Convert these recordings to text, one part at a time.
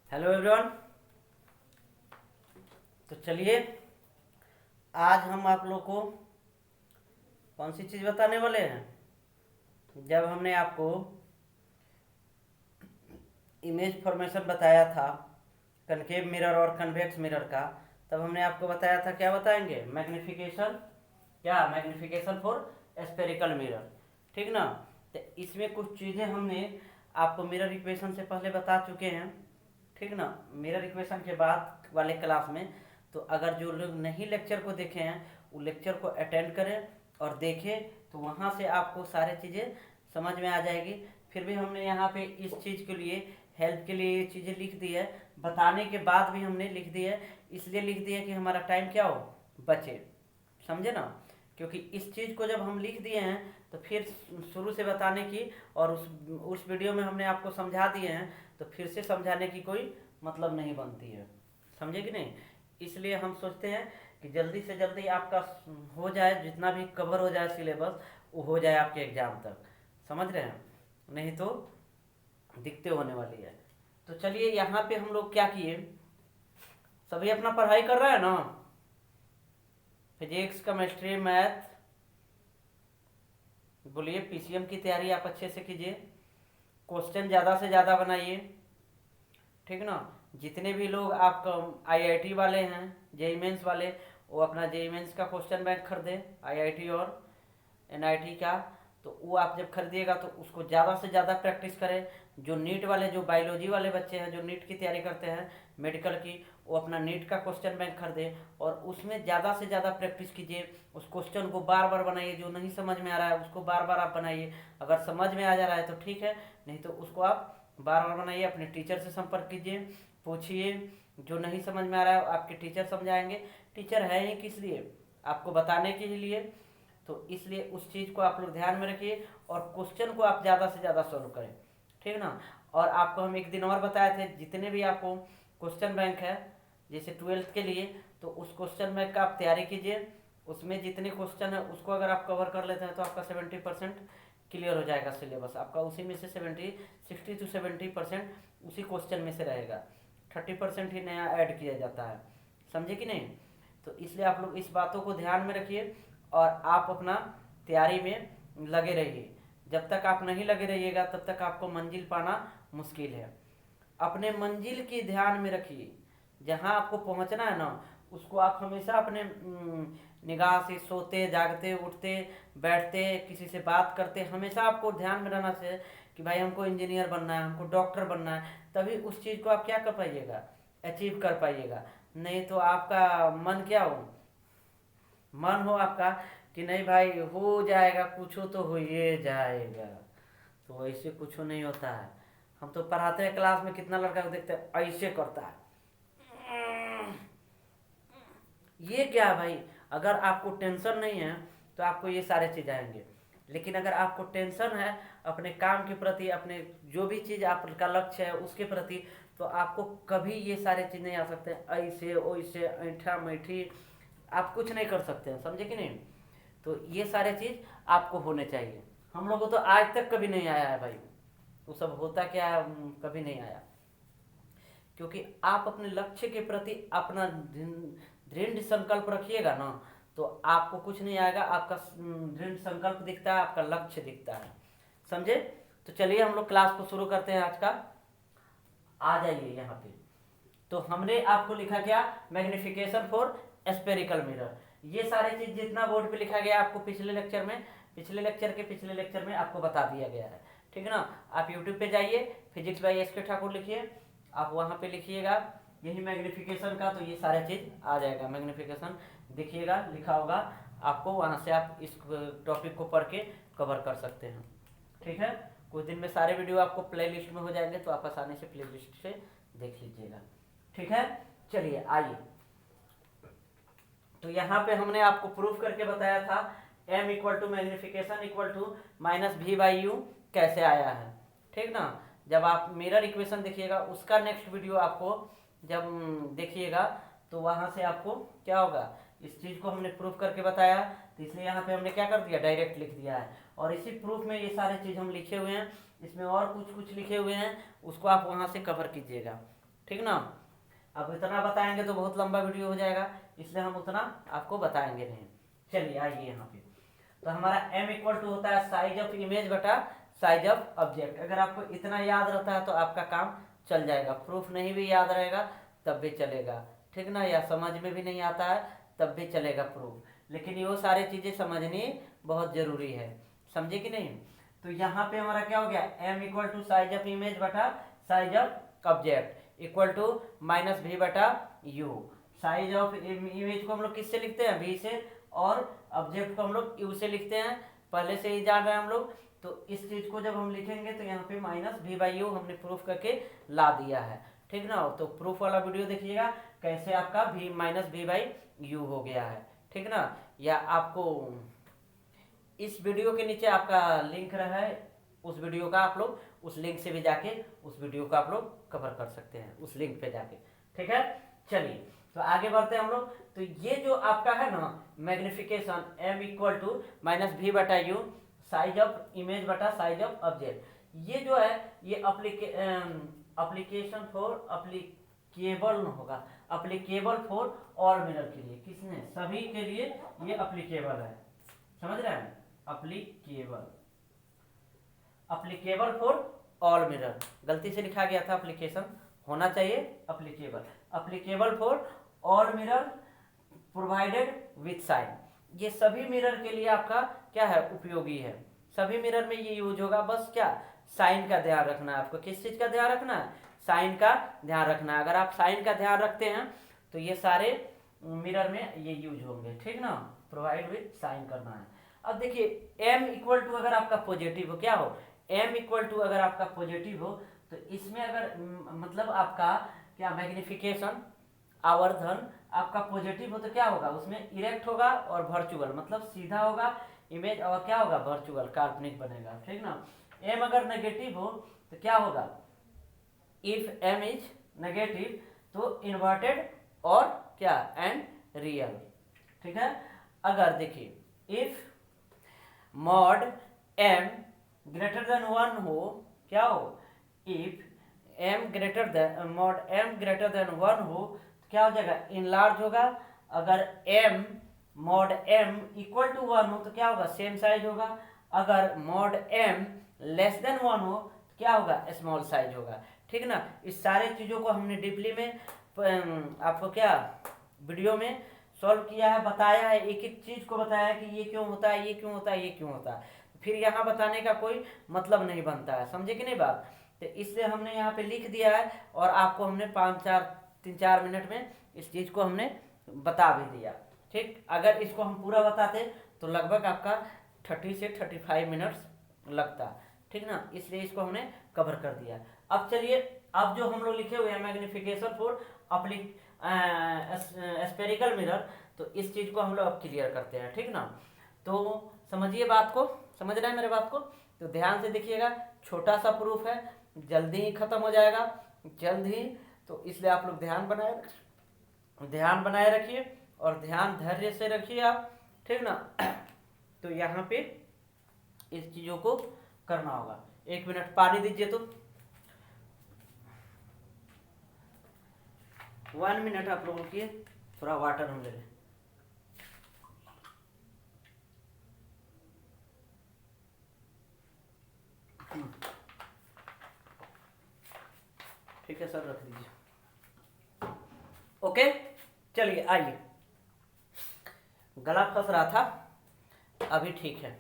Hello everyone. तो चलिए आज हम आप लोग को कौन सी चीज़ बताने वाले हैं। जब हमने आपको इमेज फॉर्मेशन बताया था कनकेव मिरर और कन्वेक्स मिरर का, तब हमने आपको बताया था क्या बताएंगे, मैग्निफिकेशन, क्या मैग्निफिकेशन फॉर स्पेरिकल मिरर, ठीक ना। तो इसमें कुछ चीज़ें हमने आपको मिरर इक्वेशन से पहले बता चुके हैं, ठीक ना। मिरर इक्वेशन के बाद वाले क्लास में, तो अगर जो लोग नहीं लेक्चर को देखे हैं वो लेक्चर को अटेंड करें और देखें, तो वहाँ से आपको सारी चीज़ें समझ में आ जाएगी। फिर भी हमने यहाँ पे इस चीज़ के लिए हेल्प के लिए ये चीज़ें लिख दी है, बताने के बाद भी हमने लिख दी है, इसलिए लिख दी है कि हमारा टाइम क्या हो, बचे, समझे ना। क्योंकि इस चीज़ को जब हम लिख दिए हैं तो फिर शुरू से बताने की और उस वीडियो में हमने आपको समझा दिए हैं, तो फिर से समझाने की कोई मतलब नहीं बनती है, समझे कि नहीं। इसलिए हम सोचते हैं कि जल्दी से जल्दी आपका हो जाए, जितना भी कवर हो जाए सिलेबस वो हो जाए आपके एग्ज़ाम तक, समझ रहे हैं, नहीं तो दिक्कतें होने वाली है। तो चलिए यहाँ पे हम लोग क्या किए, सभी अपना पढ़ाई कर रहा है ना, फिजिक्स केमिस्ट्री मैथ, बोलिए पीसीएम की तैयारी आप अच्छे से कीजिए, क्वेश्चन ज़्यादा से ज़्यादा बनाइए, ठीक ना। जितने भी लोग आपका आईआईटी वाले हैं, जेई मेंस वाले, वो अपना जेई मेंस का क्वेश्चन बैंक खरीदे, आईआईटी और एनआईटी का। तो वो आप जब खरीदिएगा तो उसको ज़्यादा से ज़्यादा प्रैक्टिस करें। जो नीट वाले, जो बायोलॉजी वाले बच्चे हैं जो नीट की तैयारी करते हैं मेडिकल की, वो अपना नीट का क्वेश्चन बैंक खरीदे और उसमें ज़्यादा से ज़्यादा प्रैक्टिस कीजिए। उस क्वेश्चन को बार बार बनाइए, जो नहीं समझ में आ रहा है उसको बार बार आप बनाइए। अगर समझ में आ जा रहा है तो ठीक है, नहीं तो उसको आप बार बार बनाइए। अपने टीचर से संपर्क कीजिए, पूछिए, जो नहीं समझ में आ रहा है आपके टीचर समझाएंगे। टीचर है ही किस लिए, आपको बताने के लिए। तो इसलिए उस चीज़ को आप लोग ध्यान में रखिए और क्वेश्चन को आप ज़्यादा से ज़्यादा सॉल्व करें, ठीक ना। और आपको हम एक दिन और बताए थे, जितने भी आपको क्वेश्चन बैंक है जैसे ट्वेल्थ के लिए, तो उस क्वेश्चन बैंक का आप तैयारी कीजिए। उसमें जितने क्वेश्चन है उसको अगर आप कवर कर लेते हैं तो आपका 70% क्लियर हो जाएगा सिलेबस आपका। उसी में से 60 to 70% उसी क्वेश्चन में से रहेगा, 30% ही नया ऐड किया जाता है, समझे कि नहीं। तो इसलिए आप लोग इस बातों को ध्यान में रखिए और आप अपना तैयारी में लगे रहिए। जब तक आप नहीं लगे रहिएगा तब तक आपको मंजिल पाना मुश्किल है। अपने मंजिल की ध्यान में रखिए, जहाँ आपको पहुँचना है ना उसको आप हमेशा अपने निगाह से, सोते जागते उठते बैठते किसी से बात करते, हमेशा आपको ध्यान में रहना चाहिए कि भाई हमको इंजीनियर बनना है, हमको डॉक्टर बनना है। तभी उस चीज़ को आप क्या कर पाइएगा, अचीव कर पाइएगा। नहीं तो आपका मन क्या हो, मन हो आपका कि नहीं भाई हो जाएगा, कुछ तो हो ये जाएगा, तो ऐसे कुछ नहीं होता है। हम तो पढ़ाते हैं क्लास में, कितना लड़का को देखते हैं ऐसे करता है, ये क्या है भाई। अगर आपको टेंशन नहीं है तो आपको ये सारे चीज़ आएंगे, लेकिन अगर आपको टेंशन है अपने काम के प्रति, अपने जो भी चीज़ आपका लक्ष्य है उसके प्रति, तो आपको कभी ये सारे चीज़ नहीं आ सकते, ऐसे वैसे ऐठा मैठी आप कुछ नहीं कर सकते हैं, समझे कि नहीं। तो ये सारे चीज़ आपको होने चाहिए। हम लोगों को तो आज तक कभी नहीं आया है भाई, वो सब होता क्या है, कभी नहीं आया। क्योंकि आप अपने लक्ष्य के प्रति अपना दृढ़ संकल्प रखिएगा ना, तो आपको कुछ नहीं आएगा। आपका दृढ़ संकल्प दिखता है, आपका लक्ष्य दिखता है, समझे। तो चलिए हम लोग क्लास को शुरू करते हैं आज का। आ जाइए यहाँ पे। तो हमने आपको लिखा क्या, मैग्निफिकेशन फॉर स्पेरिकल मिरर। ये सारे चीज जितना बोर्ड पे लिखा गया आपको पिछले लेक्चर में, पिछले लेक्चर के पिछले लेक्चर में आपको बता दिया गया है, ठीक है ना। आप यूट्यूब पे जाइए, फिजिक्स बाई एस के ठाकुर लिखिए, आप वहाँ पे लिखिएगा यही मैग्निफिकेशन का, तो ये सारे चीज आ जाएगा। मैग्निफिकेशन देखिएगा लिखा होगा आपको, वहाँ से आप इस टॉपिक को पढ़ के कवर कर सकते हैं, ठीक है। कुछ दिन में सारे वीडियो आपको प्ले लिस्ट में हो जाएंगे, तो आप आसानी से प्ले लिस्ट से देख लीजिएगा, ठीक है। चलिए आइए, तो यहाँ पे हमने आपको प्रूफ करके बताया था m equal to magnification equal to minus v by u कैसे आया है, ठीक ना। जब आप मिरर इक्वेशन देखिएगा उसका नेक्स्ट वीडियो आपको जब देखिएगा तो वहाँ से आपको क्या होगा, इस चीज़ को हमने प्रूफ करके बताया, तो इसलिए यहाँ पे हमने क्या कर दिया, डायरेक्ट लिख दिया है। और इसी प्रूफ में ये सारे चीज़ हम लिखे हुए हैं, इसमें और कुछ कुछ लिखे हुए हैं, उसको आप वहाँ से कवर कीजिएगा, ठीक ना। अब इतना बताएंगे तो बहुत लंबा वीडियो हो जाएगा, इसलिए हम उतना आपको बताएंगे नहीं। चलिए आइए यहाँ पे, तो हमारा m इक्वल टू होता है साइज ऑफ इमेज बटा साइज ऑफ ऑब्जेक्ट। अगर आपको इतना याद रहता है तो आपका काम चल जाएगा, प्रूफ नहीं भी याद रहेगा तब भी चलेगा, ठीक ना, या समझ में भी नहीं आता है तब भी चलेगा प्रूफ, लेकिन ये सारी चीज़ें समझनी बहुत ज़रूरी है, समझे कि नहीं। तो यहाँ पे हमारा क्या हो गया, m equal to size of image बटा size of object equal to minus v बटा u। साइज ऑफ इमेज को हम लोग किससे लिखते हैं, v से, और ऑब्जेक्ट को हम लोग u से लिखते हैं, पहले से ही जान रहे हैं हम लोग। तो इस चीज़ को जब हम लिखेंगे तो यहाँ पे माइनस v बाई यू हमने प्रूफ करके ला दिया है, ठीक ना। तो प्रूफ वाला वीडियो देखिएगा कैसे आपका v minus v by you हो गया है, ठीक ना। या आपको इस वीडियो के नीचे आपका लिंक रहा है उस वीडियो का, आप लोग उस लिंक से भी जाके उस वीडियो को आप लोग कवर कर सकते हैं, उस लिंक पे जाके, ठीक है। चलिए तो आगे बढ़ते हैं हम लोग। तो ये जो आपका है ना magnification m equal to minus v बटा यू साइज ऑफ इमेज बटा साइज ऑफ ऑब्जेक्ट, ये जो है ये अप्लीकेशन फॉर अप्लीकेबल होगा, अप्लीकेबल फॉर ऑल मिरर के लिए, किसने, सभी के लिए ये अप्लीकेबल है, समझ रहे हैं, applicable, applicable for all mirror, गलती से लिखा गया था एप्लीकेशन, होना चाहिए applicable, applicable for all mirror provided with sign. ये सभी मिरर के लिए आपका क्या है, उपयोगी है, सभी मिरर में ये यूज होगा। बस क्या, साइन का ध्यान रखना है आपको, किस चीज का ध्यान रखना है, साइन का ध्यान रखना है। अगर आप साइन का ध्यान रखते हैं तो ये सारे मिरर में ये यूज होंगे, ठीक ना, प्रोवाइड विथ साइन करना है। अब देखिए m इक्वल टू अगर आपका पॉजिटिव हो, क्या हो, m इक्वल टू अगर आपका पॉजिटिव हो तो इसमें अगर मतलब आपका क्या मैग्निफिकेशन आवर्धन आपका पॉजिटिव हो तो क्या होगा, उसमें इरेक्ट होगा और वर्चुअल, मतलब सीधा होगा इमेज, और क्या होगा, वर्चुअल काल्पनिक बनेगा, ठीक ना। m अगर नेगेटिव हो तो क्या होगा, इफ m इज नेगेटिव तो इन्वर्टेड और क्या एंड रियल, ठीक है। अगर देखिए if mod m greater than 1 हो, क्या हो, if m greater than mod m greater than 1 हो तो क्या हो जाएगा, इनलार्ज होगा। अगर m mod m equal to 1 हो तो क्या होगा, सेम साइज होगा। अगर मॉड m लेस देन 1 हो तो क्या होगा, स्मॉल साइज होगा, ठीक ना। इस सारे चीज़ों को हमने डीपली में आपको क्या वीडियो में सॉल्व किया है, बताया है, एक एक चीज़ को बताया है कि ये क्यों होता है, ये क्यों होता है, ये क्यों होता है, फिर यहाँ बताने का कोई मतलब नहीं बनता है, समझे कि नहीं बात। तो इसलिए हमने यहाँ पे लिख दिया है और आपको हमने 3-4 मिनट में इस चीज़ को हमने बता भी दिया, ठीक। अगर इसको हम पूरा बताते तो लगभग आपका 30 से 35 मिनट्स लगता, ठीक ना, इसलिए इसको हमने कवर कर दिया। अब चलिए, अब जो हम लोग लिखे हुए हैं मैग्निफिकेशन फॉर स्फेरिकल मिरर, तो इस चीज़ को हम लोग अब क्लियर करते हैं, ठीक ना। तो समझिए बात को, समझ रहे हैं मेरे बात को, तो ध्यान से देखिएगा, छोटा सा प्रूफ है, जल्दी ही खत्म हो जाएगा, जल्द ही, तो इसलिए आप लोग ध्यान बनाए रखिए और ध्यान धैर्य से रखिए आप, ठीक ना। तो यहाँ पे इस चीज़ों को करना होगा। 1 मिनट पानी दीजिए, तो 1 मिनट आप लोग रुकिए, थोड़ा वाटर हम ले लें। ठीक है सर, रख दीजिए। ओके, चलिए आइए, गला फंस रहा था, अभी ठीक है,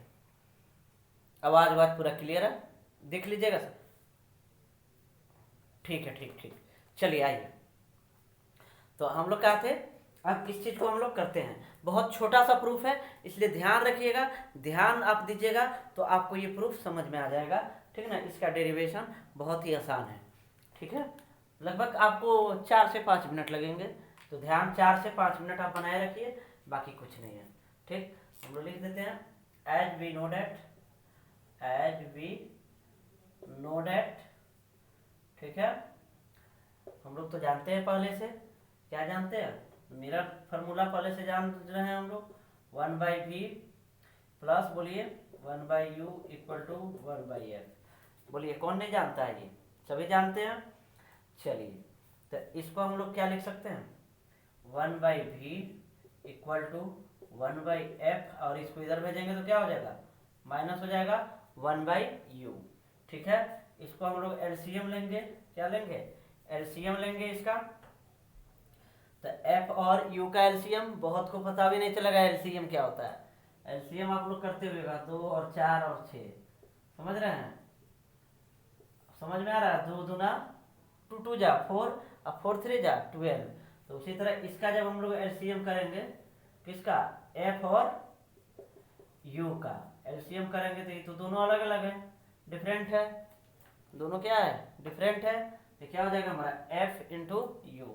आवाज पूरा क्लियर है, देख लीजिएगा सर, ठीक है, ठीक। चलिए आइए, तो हम लोग क्या थे, अब इस चीज़ को हम लोग करते हैं। बहुत छोटा सा प्रूफ है, इसलिए ध्यान रखिएगा, ध्यान आप दीजिएगा तो आपको ये प्रूफ समझ में आ जाएगा, ठीक ना। इसका डेरिवेशन बहुत ही आसान है, ठीक है, लगभग आपको 4 से 5 मिनट लगेंगे, तो ध्यान 4 से 5 मिनट आप बनाए रखिए, बाकी कुछ नहीं है, ठीक। हम लोग लिख देते हैं एज वी नो डेट, ठीक है। हम लोग तो जानते हैं पहले से, क्या जानते हैं, मिरर फार्मूला पहले से जान रहे हैं हम लोग, 1/v प्लस बोलिए 1/u इक्वल टू 1/f, बोलिए कौन नहीं जानता है, ये सभी जानते हैं। चलिए तो इसको हम लोग क्या लिख सकते हैं, 1/v इक्वल टू 1/f, और इसको इधर भेजेंगे तो क्या हो जाएगा, माइनस हो जाएगा 1/u। ठीक है, इसको हम लोग एलसीएम लेंगे, क्या लेंगे, एलसीएम लेंगे इसका। तो f और u का एलसीएम बहुत को पता भी नहीं चलेगा एलसीएम क्या होता है। एलसीएम आप लोग करते हुएगा 2 और 4 और 6, समझ रहे हैं, समझ में आ रहा है, 2 दूना 2 2 जा 4 और 4 3 जा 12। तो उसी तरह इसका जब हम लोग एलसीएम करेंगे, किसका, f और u का एलसीएम करेंगे, तो ये तो दोनों अलग अलग है, डिफरेंट है, दोनों क्या है, डिफरेंट है। तो क्या हो जाएगा हमारा f इंटू यू,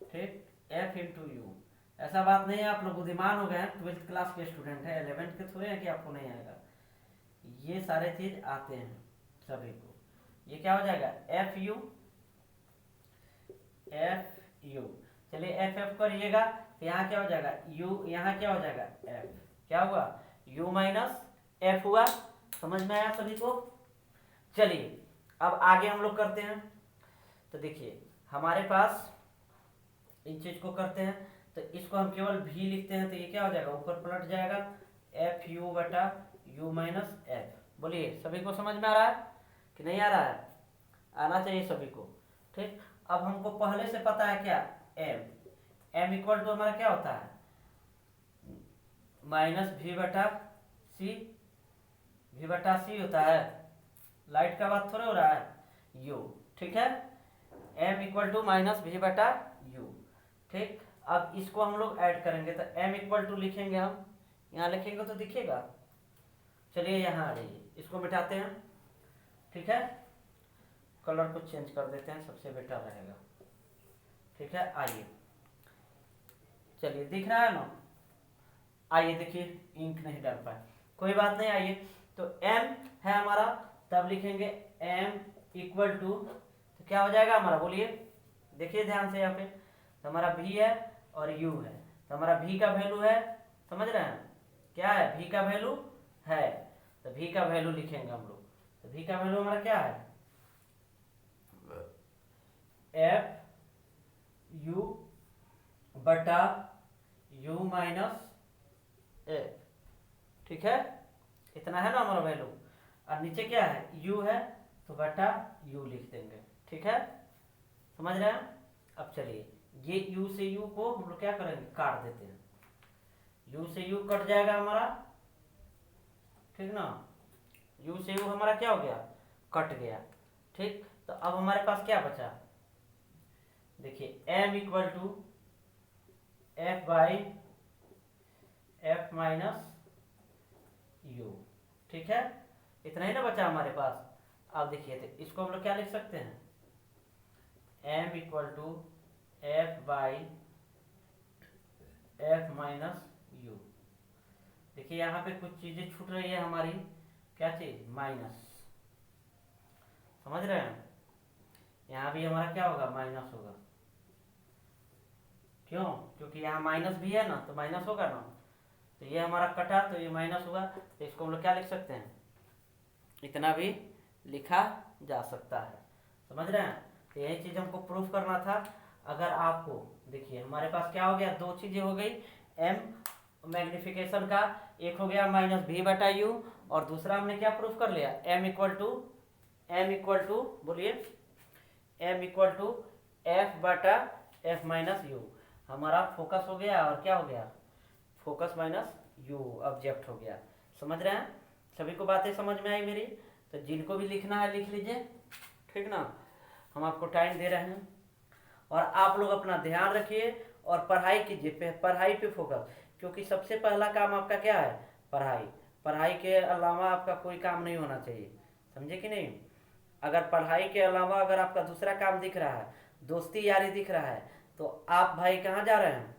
ठीक, f इंटू यू। ऐसा बात नहीं है आप लोग बुद्धिमान हो गए हैं, 12th क्लास के स्टूडेंट है, 11th के थोड़े हैं कि आपको नहीं आएगा, ये सारे चीज आते हैं सभी को। ये क्या हो जाएगा, एफ यू, चलिए एफ एफ करिएगा तो यहाँ क्या हो जाएगा, यू, यहाँ क्या हो जाएगा एफ, क्या हुआ, यू माइनस एफ हुआ। समझ में आया सभी को। चलिए अब आगे हम लोग करते हैं। तो देखिए हमारे पास इन चीज को करते हैं, तो इसको हम केवल v लिखते हैं, तो ये क्या हो जाएगा, ऊपर पलट जाएगा एफ यू बटा यू माइनस एफ। बोलिए सभी को समझ में आ रहा है कि नहीं आ रहा है, आना चाहिए सभी को। ठीक, अब हमको पहले से पता है क्या, m इक्वल टू हमारा क्या होता है, माइनस v बटा सी होता है, लाइट का बात थोड़ा हो रहा है, u। ठीक है, m equal to minus v बटा u। ठीक, अब इसको हम लोग ऐड करेंगे, तो m इक्वल टू लिखेंगे हम, यहाँ लिखेंगे तो दिखेगा। चलिए यहाँ आ जाइए, इसको मिटाते हैं। ठीक है, कलर को चेंज कर देते हैं, सबसे बेटर रहेगा। ठीक है, आइए, चलिए दिख रहा है ना, आइए देखिए, इंक नहीं डाल पाए, कोई बात नहीं। आइए, तो m है हमारा, तब लिखेंगे m इक्वल टू, तो क्या हो जाएगा हमारा, बोलिए, देखिए ध्यान से यहाँ पे, तो हमारा v है और u है, तो हमारा v का वैल्यू है, समझ रहे हैं, क्या है, v का वैल्यू है, तो v का वैल्यू लिखेंगे हम लोग। तो v का वैल्यू हमारा क्या है, एफ यू बटा यू माइनस एफ। ठीक है, इतना है ना हमारा वैल्यू, और नीचे क्या है, u है, तो बटा u लिख देंगे। ठीक है, समझ रहे हैं। अब चलिए, ये u से u को हम लोग क्या करेंगे, काट देते हैं, u से u कट जाएगा हमारा, ठीक ना, u से u हमारा क्या हो गया, कट गया। ठीक, तो अब हमारे पास क्या बचा, देखिए m equal to f by f minus u. ठीक है, इतना ही ना बचा हमारे पास। अब देखिए, तो इसको हम लोग क्या लिख सकते हैं, m equal to f by f minus u. देखिए यहाँ पे कुछ चीजें छूट रही है हमारी, क्या चीज, माइनस, समझ रहे हैं, यहाँ भी हमारा क्या होगा, माइनस होगा, क्यों, क्योंकि यहाँ माइनस भी है ना, तो माइनस होगा ना, तो ये हमारा कटा, तो ये माइनस होगा, तो इसको हम लोग क्या लिख सकते हैं, इतना भी लिखा जा सकता है, समझ रहे हैं। तो यही चीज हमको प्रूफ करना था। अगर आपको, देखिए हमारे पास क्या हो गया, दो चीजें हो गई, m मैग्निफिकेशन का, एक हो गया माइनस v बटा यू, और दूसरा हमने क्या प्रूफ कर लिया, m इक्वल टू बोलिए, m इक्वल टू एफ बटा एफ माइनस यू। हमारा फोकस हो गया, और क्या हो गया, फोकस माइनस यू ऑब्जेक्ट हो गया। समझ रहे हैं, सभी को बातें समझ में आई मेरी। तो जिनको भी लिखना है लिख लीजिए, ठीक ना, हम आपको टाइम दे रहे हैं, और आप लोग अपना ध्यान रखिए और पढ़ाई कीजिए, पढ़ाई पे फोकस, क्योंकि सबसे पहला काम आपका क्या है, पढ़ाई के अलावा आपका कोई काम नहीं होना चाहिए, समझे कि नहीं। अगर पढ़ाई के अलावा अगर आपका दूसरा काम दिख रहा है, दोस्ती यारी दिख रहा है, तो आप भाई कहाँ जा रहे हैं,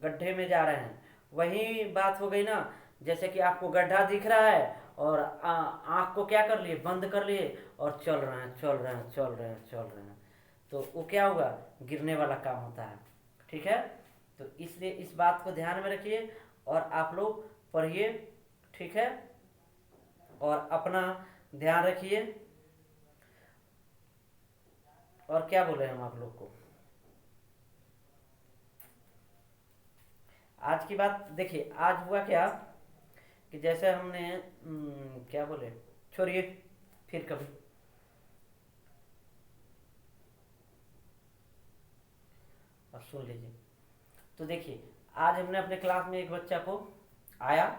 गड्ढे में जा रहे हैं। वही बात हो गई ना, जैसे कि आपको गड्ढा दिख रहा है और आँख को क्या कर लिए, बंद कर लिए, और चल रहे हैं, तो वो क्या होगा, गिरने वाला काम होता है। ठीक है, तो इसलिए इस बात को ध्यान में रखिए और आप लोग पढ़िए, ठीक है, और अपना ध्यान रखिए। और क्या बोले हम आप लोग को। आज की बात देखिए, आज हुआ क्या कि जैसे हमने क्या बोले, छोड़िए, फिर कभी। अब सुन लीजिए। तो देखिए, आज हमने अपने क्लास में एक बच्चा को आया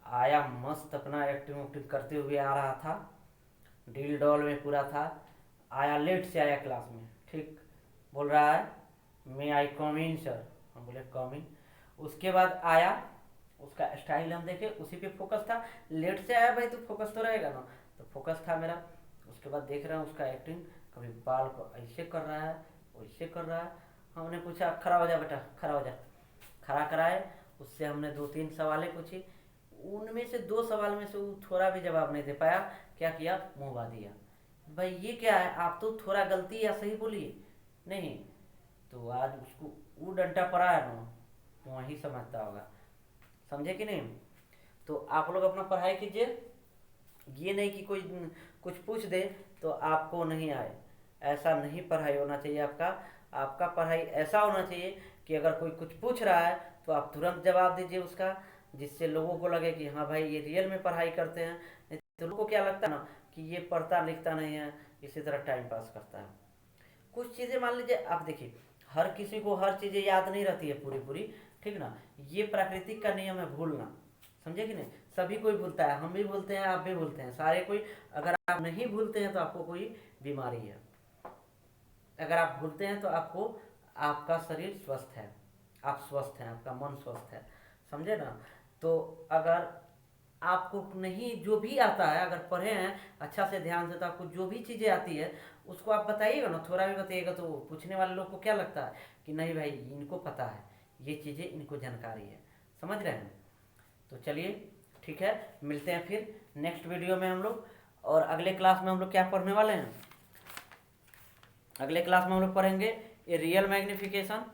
आया मस्त अपना एक्टिंग उक्टिंग करते हुए आ रहा था, डील डॉल में पूरा था। आया, लेट से आया क्लास में, ठीक। बोल रहा है, मे आई कम इन सर। हम बोले कम इन। उसके बाद आया, उसका स्टाइल हम देखे, उसी पे फोकस था। लेट से आया भाई तो फोकस तो रहेगा ना, तो फोकस था मेरा। उसके बाद देख रहे हैं उसका एक्टिंग, कभी बाल को ऐसे कर रहा है, वैसे कर रहा है। हमने पूछा खड़ा हो जा बेटा, खड़ा हो जा। खड़ा कराए, उससे हमने दो तीन सवालें पूछी। उनमें से दो सवाल में से वो थोड़ा भी जवाब नहीं दे पाया। क्या किया, मुंह बा दिया। भाई ये क्या है, आप तो थोड़ा गलती या सही बोलिए। नहीं, तो आज उसको वो डंटा पड़ा है ना, तो वही समझता होगा। समझे कि नहीं। तो आप लोग अपना पढ़ाई कीजिए, ये नहीं कि कोई कुछ पूछ दे तो आपको नहीं आए। ऐसा नहीं पढ़ाई होना चाहिए आपका। आपका पढ़ाई ऐसा होना चाहिए कि अगर कोई कुछ पूछ रहा है तो आप तुरंत जवाब दीजिए उसका, जिससे लोगों को लगे कि हाँ भाई ये रियल में पढ़ाई करते हैं। नहीं तो लोगों को क्या लगता है ना कि ये पढ़ता लिखता नहीं है, इसी तरह टाइम पास करता है। कुछ चीज़ें मान लीजिए, आप देखिए, हर किसी को हर चीज़ें याद नहीं रहती है पूरी पूरी, ठीक ना। ये प्राकृतिक का नियम है भूलना, समझे कि नहीं। सभी कोई भूलता है, हम भी भूलते हैं, आप भी भूलते हैं, सारे कोई। अगर आप नहीं भूलते हैं तो आपको कोई बीमारी है। अगर आप भूलते हैं तो आपको, आपका शरीर स्वस्थ है, आप स्वस्थ हैं, आपका मन स्वस्थ है। समझे ना। तो अगर आपको नहीं जो भी आता है, अगर पढ़े हैं अच्छा से ध्यान से, तो आपको जो भी चीज़ें आती है उसको आप बताइएगा ना, थोड़ा भी बताइएगा, तो पूछने वाले लोग को क्या लगता है कि नहीं भाई इनको पता है, ये चीज़ें इनको जानकारी है। समझ रहे हैं। तो चलिए, ठीक है, मिलते हैं फिर नेक्स्ट वीडियो में हम लोग। और अगले क्लास में हम लोग क्या पढ़ने वाले हैं, अगले क्लास में हम लोग पढ़ेंगे ये रियल मैग्निफिकेशन,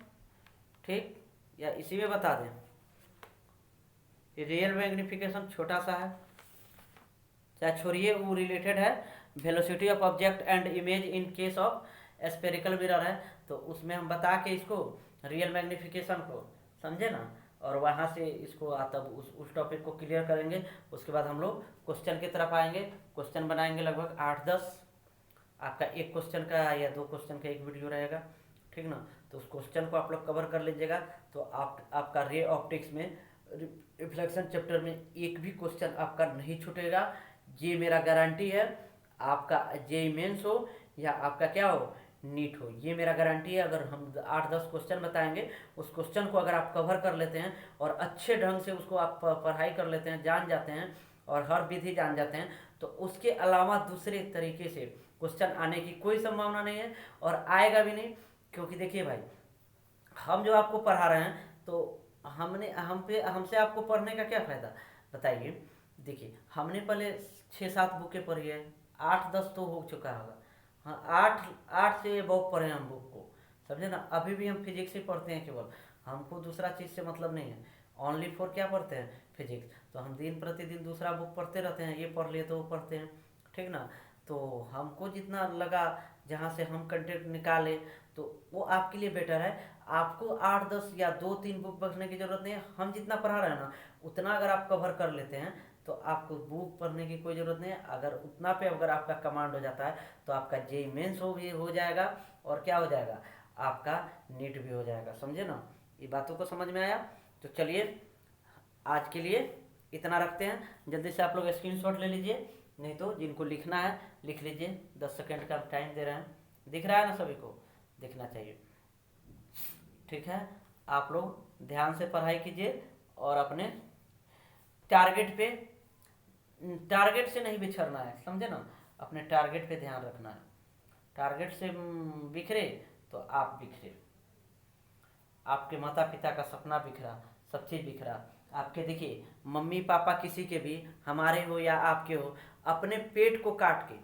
ठीक। या इसी में बता दें, ये रियल मैग्निफिकेशन छोटा सा है, चाहे छोड़िए, वो रिलेटेड है velocity of object and image in case of spherical mirror है। तो उसमें हम बता के इसको रियल मैग्निफिकेशन को, समझे ना। और वहाँ से इसको तब उस टॉपिक को क्लियर करेंगे। उसके बाद हम लोग क्वेश्चन की तरफ आएंगे। क्वेश्चन बनाएंगे लगभग 8-10। आपका एक क्वेश्चन का या दो क्वेश्चन का एक वीडियो रहेगा, ठीक ना। तो उस क्वेश्चन को आप लोग कवर कर लीजिएगा। तो आपका रे ऑप्टिक्स में, रिफ्लेक्शन चैप्टर में एक भी क्वेश्चन आपका नहीं छूटेगा, ये मेरा गारंटी है। आपका जे मेंस हो या आपका क्या हो, नीट हो, ये मेरा गारंटी है। अगर हम 8-10 क्वेश्चन बताएंगे, उस क्वेश्चन को अगर आप कवर कर लेते हैं और अच्छे ढंग से उसको आप पढ़ाई कर लेते हैं, जान जाते हैं, और हर विधि जान जाते हैं, तो उसके अलावा दूसरे तरीके से क्वेश्चन आने की कोई संभावना नहीं है, और आएगा भी नहीं। क्योंकि देखिए भाई, हम जो आपको पढ़ा रहे हैं, तो हमसे आपको पढ़ने का क्या फ़ायदा, बताइए। देखिए, हमने पहले 6-7 बुकें पढ़ी है, 8-10 तो हो चुका होगा। हाँ, आठ आठ से बहुत पढ़े हम बुक को, समझे ना। अभी भी हम फिजिक्स ही पढ़ते हैं केवल, हमको दूसरा चीज़ से मतलब नहीं है। ओनली फॉर क्या पढ़ते हैं, फिजिक्स। तो हम दिन प्रतिदिन दूसरा बुक पढ़ते रहते हैं, ये पढ़ लिए तो वो पढ़ते हैं, ठीक ना। तो हमको जितना लगा, जहाँ से हम कंटेंट निकाले, तो वो आपके लिए बेटर है। आपको 8-10 या 2-3 बुक पढ़ने की ज़रूरत नहीं है। हम जितना पढ़ा रहे हैं ना, उतना अगर आप कवर कर लेते हैं तो आपको बुक पढ़ने की कोई ज़रूरत नहीं है। अगर उतना पे अगर आपका कमांड हो जाता है तो आपका जे मेंस भी हो जाएगा, और क्या हो जाएगा, आपका नीट भी हो जाएगा। समझे ना, ये बातों को समझ में आया। तो चलिए, आज के लिए इतना रखते हैं। जल्दी से आप लोग स्क्रीनशॉट ले लीजिए, नहीं तो जिनको लिखना है लिख लीजिए। 10 सेकेंड का टाइम दे रहे हैं, दिख रहा है ना, सभी को दिखना चाहिए, ठीक है। आप लोग ध्यान से पढ़ाई कीजिए और अपने टारगेट पे, टारगेट से नहीं बिछड़ना है, समझे ना। अपने टारगेट पे ध्यान रखना है। टारगेट से बिखरे तो आप बिखरे, आपके माता पिता का सपना बिखरा, सब चीज़ बिखरा। आपके देखिए, मम्मी पापा किसी के भी, हमारे हो या आपके हो, अपने पेट को काट के,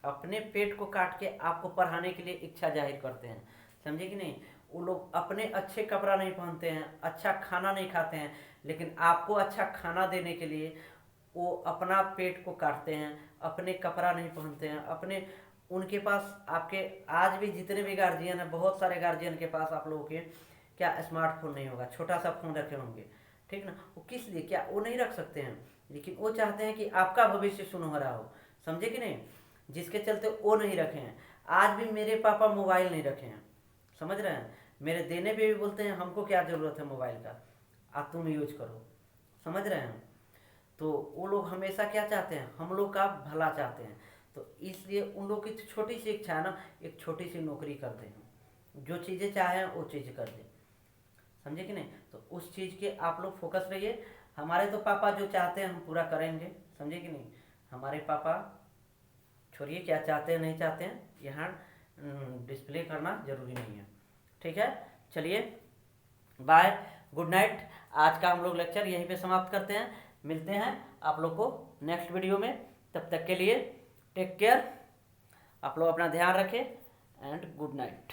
अपने पेट को काट के आपको पढ़ाने के लिए इच्छा जाहिर करते हैं, समझे कि नहीं। वो लोग अपने अच्छे कपड़ा नहीं पहनते हैं, अच्छा खाना नहीं खाते हैं, लेकिन आपको अच्छा खाना देने के लिए वो अपना पेट को काटते हैं, अपने कपड़ा नहीं पहनते हैं, अपने उनके पास आपके आज भी जितने भी गार्जियन हैं, बहुत सारे गार्जियन के पास आप लोगों के क्या स्मार्टफोन नहीं होगा, छोटा सा फोन रखे होंगे, ठीक ना। वो किस लिए, क्या वो नहीं रख सकते हैं, लेकिन वो चाहते हैं कि आपका भविष्य सुनहरा हो, समझे कि नहीं, जिसके चलते वो नहीं रखे हैं। आज भी मेरे पापा मोबाइल नहीं रखे हैं, समझ रहे हैं, मेरे देने पे भी बोलते हैं हमको क्या ज़रूरत है मोबाइल का, आप तुम यूज करो, समझ रहे हैं। तो वो लोग हमेशा क्या चाहते हैं, हम लोग का भला चाहते हैं। तो इसलिए उन लोग की छोटी सी इच्छा है ना, एक छोटी सी नौकरी कर दें, जो चीज़ें चाहें वो चीज़ कर दें, समझे कि नहीं। तो उस चीज़ के आप लोग फोकस रहिए। हमारे तो पापा जो चाहते हैं हम पूरा करेंगे, समझे कि नहीं। हमारे पापा छोड़िए क्या चाहते हैं नहीं चाहते हैं, यहाँ डिस्प्ले करना ज़रूरी नहीं है, ठीक है। चलिए बाय, गुड नाइट। आज का हम लोग लेक्चर यहीं पे समाप्त करते हैं, मिलते हैं आप लोग को नेक्स्ट वीडियो में। तब तक के लिए टेक केयर, आप लोग अपना ध्यान रखें एंड गुड नाइट।